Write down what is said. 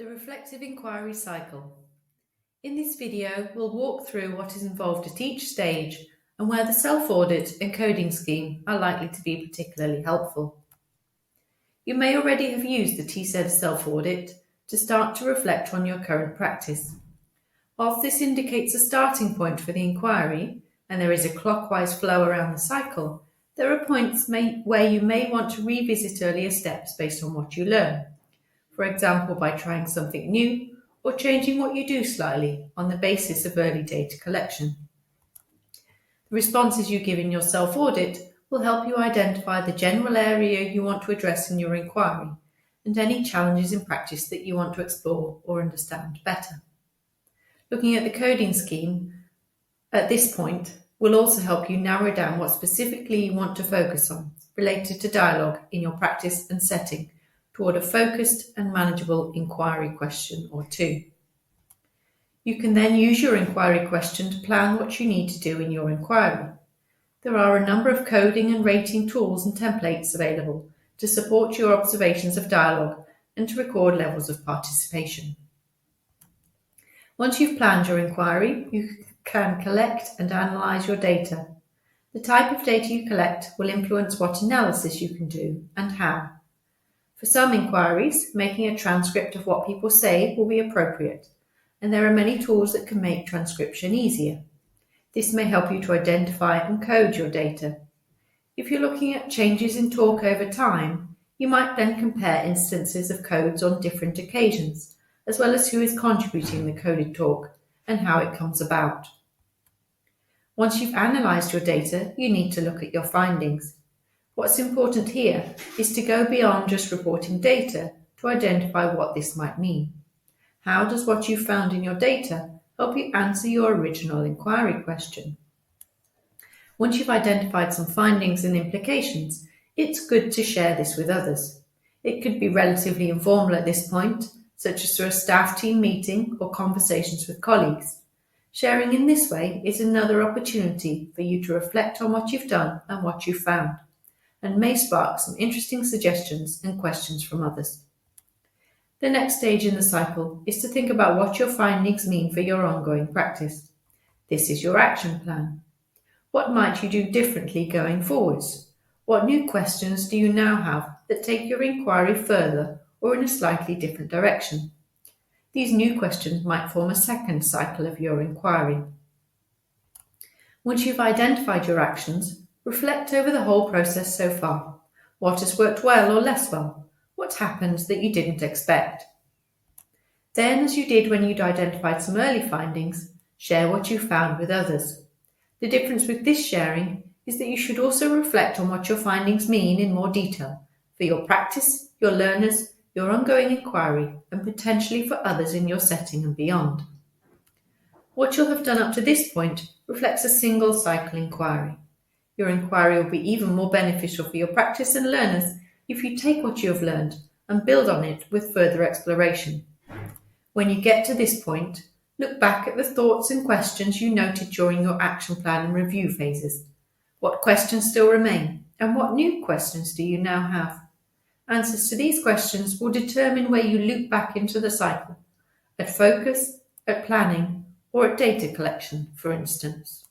The reflective inquiry cycle. In this video, we'll walk through what is involved at each stage and where the self-audit and coding scheme are likely to be particularly helpful. You may already have used the T-SEDA self-audit to start to reflect on your current practice. Whilst this indicates a starting point for the inquiry, and there is a clockwise flow around the cycle, there are points where you may want to revisit earlier steps based on what you learn. For example, by trying something new or changing what you do slightly on the basis of early data collection. The responses you give in your self-audit will help you identify the general area you want to address in your inquiry and any challenges in practice that you want to explore or understand better. Looking at the coding scheme at this point will also help you narrow down what specifically you want to focus on related to dialogue in your practice and setting toward a focused and manageable inquiry question or two. You can then use your inquiry question to plan what you need to do in your inquiry. There are a number of coding and rating tools and templates available to support your observations of dialogue and to record levels of participation. Once you've planned your inquiry, you can collect and analyse your data. The type of data you collect will influence what analysis you can do and how. For some inquiries, making a transcript of what people say will be appropriate, and there are many tools that can make transcription easier. This may help you to identify and code your data. If you're looking at changes in talk over time, you might then compare instances of codes on different occasions, as well as who is contributing the coded talk and how it comes about. Once you've analysed your data, you need to look at your findings. What's important here is to go beyond just reporting data to identify what this might mean. How does what you found in your data help you answer your original inquiry question? Once you've identified some findings and implications, it's good to share this with others. It could be relatively informal at this point, such as through a staff team meeting or conversations with colleagues. Sharing in this way is another opportunity for you to reflect on what you've done and what you've found, and may spark some interesting suggestions and questions from others. The next stage in the cycle is to think about what your findings mean for your ongoing practice. This is your action plan. What might you do differently going forwards? What new questions do you now have that take your inquiry further or in a slightly different direction? These new questions might form a second cycle of your inquiry. Once you've identified your actions, reflect over the whole process so far. What has worked well or less well? What happened that you didn't expect? Then, as you did when you'd identified some early findings, share what you found with others. The difference with this sharing is that you should also reflect on what your findings mean in more detail for your practice, your learners, your ongoing inquiry, and potentially for others in your setting and beyond. What you'll have done up to this point reflects a single cycle inquiry. Your inquiry will be even more beneficial for your practice and learners if you take what you have learned and build on it with further exploration. When you get to this point, look back at the thoughts and questions you noted during your action plan and review phases. What questions still remain, and what new questions do you now have? Answers to these questions will determine where you loop back into the cycle, at focus, at planning, or at data collection, for instance.